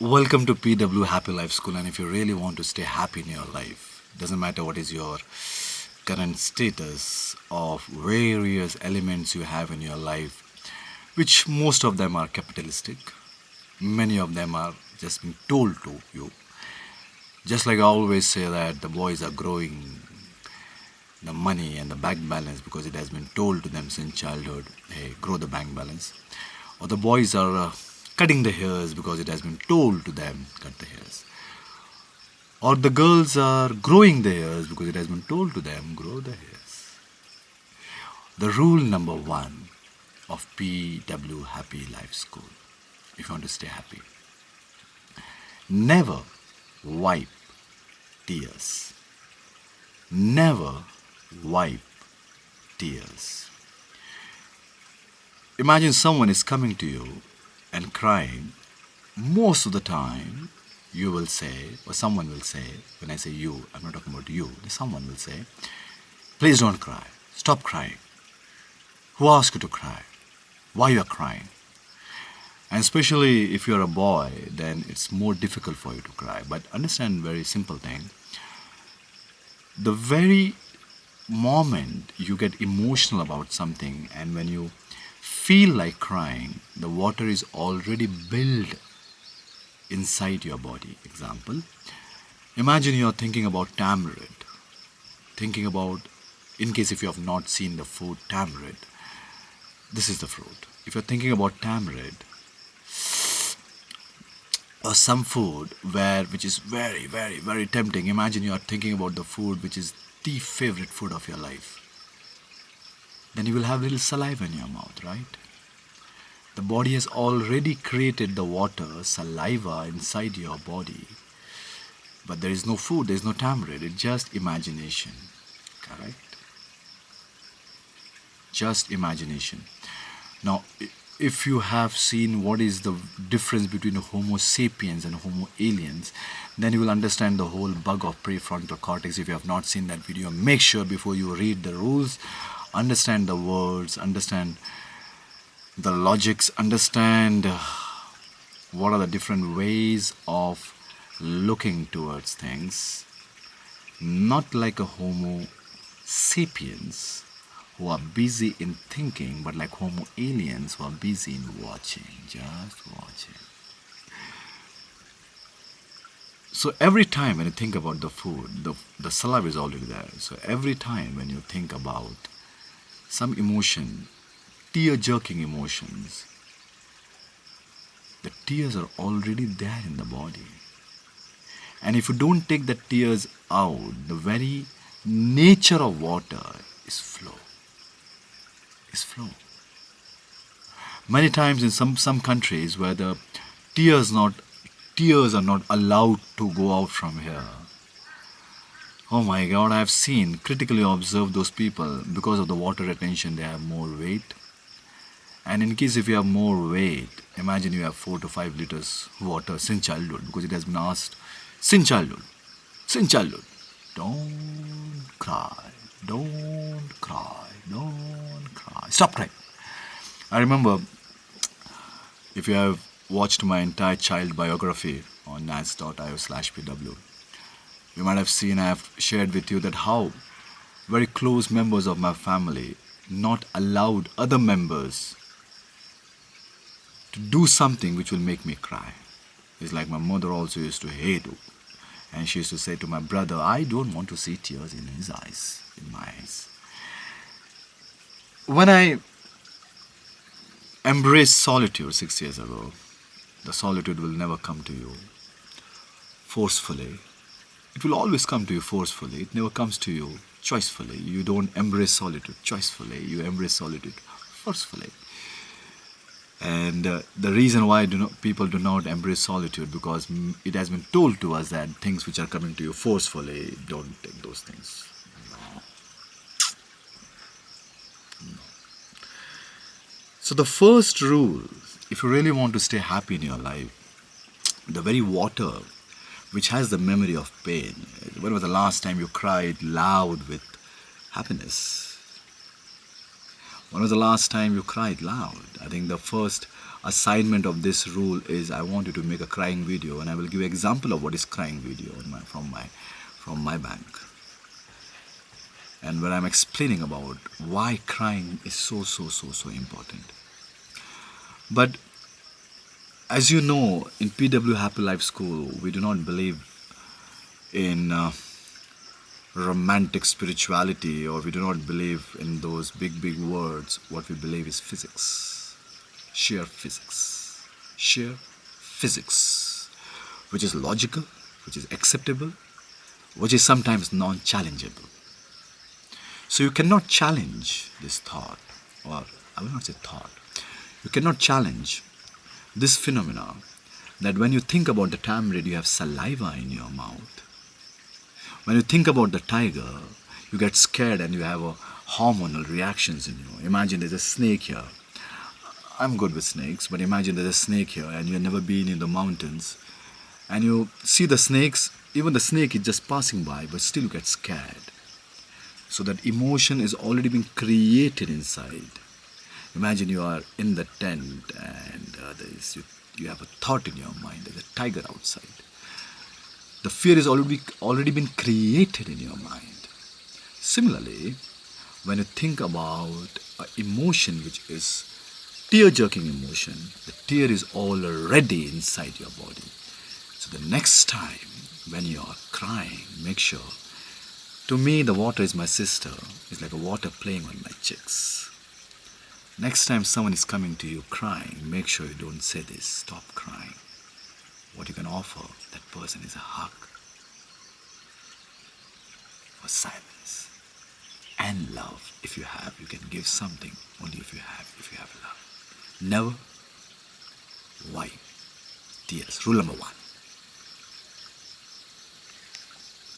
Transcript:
Welcome to PW Happy Life School. And if you really want to stay happy in your life, doesn't matter what is your current status of various elements you have in your life, which most of them are capitalistic, many of them are just being told to you. Just like I always say that the boys are growing the money and the bank balance because it has been told to them since childhood, hey, grow the bank balance. Or the boys are cutting the hairs because it has been told to them, cut the hairs. Or the girls are growing the hairs because it has been told to them, grow the hairs. The rule number one of PW Happy Life School, if you want to stay happy, never wipe tears. Never wipe tears. Imagine someone is coming to you and crying. Most of the time, you will say, or someone will say, when I say you, I'm not talking about you, someone will say, please don't cry. Stop crying. Who asked you to cry? Why you are crying? And especially if you're a boy, then it's more difficult for you to cry. But understand very simple thing. The very moment you get emotional about something and when you feel like crying, the water is already built inside your body. Example, imagine you're thinking about tamarind, thinking about, in case if you have not seen the food tamarind, this is the fruit. If you're thinking about tamarind or some food which is very, very, very tempting, imagine you are thinking about the food which is the favorite food of your life. Then you will have little saliva in your mouth, right? The body has already created the water, saliva inside your body. But there is no food, there is no tamarind, it's just imagination. Correct? Just imagination. Now, if you have seen what is the difference between Homo sapiens and Homo aliens, then you will understand the whole bug of prefrontal cortex. If you have not seen that video, make sure before you read the rules, understand the words, understand the logics, understand what are the different ways of looking towards things, not like a Homo sapiens who are busy in thinking, but like Homo aliens who are busy in watching, just watching. So every time when you think about the food, the saliva is already there. So every time when you think about some emotion, tear-jerking emotions, the tears are already there in the body. And if you don't take the tears out, the very nature of water is flow. Is flow. Many times in some countries where the tears are not allowed to go out from here. Oh my God, I have seen, critically observed those people, because of the water retention, they have more weight. And in case if you have more weight, imagine you have 4 to 5 liters water since childhood, because it has been asked since childhood, don't cry, don't cry, don't cry, stop crying. I remember, if you have watched my entire child biography on nas.io/pw, you might have seen I have shared with you that how very close members of my family not allowed other members to do something which will make me cry. It's like my mother also used to hate, and she used to say to my brother, I don't want to see tears in his eyes, in my eyes. When I embraced solitude 6 years ago, the solitude will never come to you forcefully. It will always come to you forcefully. It never comes to you choicefully. You don't embrace solitude choicefully. You embrace solitude forcefully. And the reason why people do not embrace solitude, because it has been told to us that things which are coming to you forcefully, don't take those things. So the first rule, if you really want to stay happy in your life, the very water which has the memory of pain. When was the last time you cried loud with happiness? When was the last time you cried loud? I think the first assignment of this rule is I want you to make a crying video, and I will give you example of what is crying video from my bank. And when I'm explaining about why crying is so important. But as you know, in PW Happy Life School, we do not believe in romantic spirituality, or we do not believe in those big words. What we believe is physics, sheer physics, which is logical, which is acceptable, which is sometimes non-challengeable. So you cannot challenge this thought, or I will not say thought, you cannot challenge this phenomena that when you think about the tamarind, you have saliva in your mouth. When you think about the tiger, you get scared and you have a hormonal reactions in you. Imagine there's a snake here. I'm good with snakes, but imagine there's a snake here and you've never been in the mountains, and you see the snakes, even the snake is just passing by, but still you get scared. So that emotion is already been created inside. Imagine you are in the tent and you have a thought in your mind, there's a tiger outside. The fear is already been created in your mind. Similarly, when you think about an emotion which is tear-jerking emotion, the tear is already inside your body. So the next time when you are crying, make sure, to me the water is my sister. It's like a water playing on my cheeks. Next time someone is coming to you crying, make sure you don't say this, stop crying. What you can offer that person is a hug, or silence, and love. If you have, you can give something only if you have love. Never wipe tears. Rule number 1.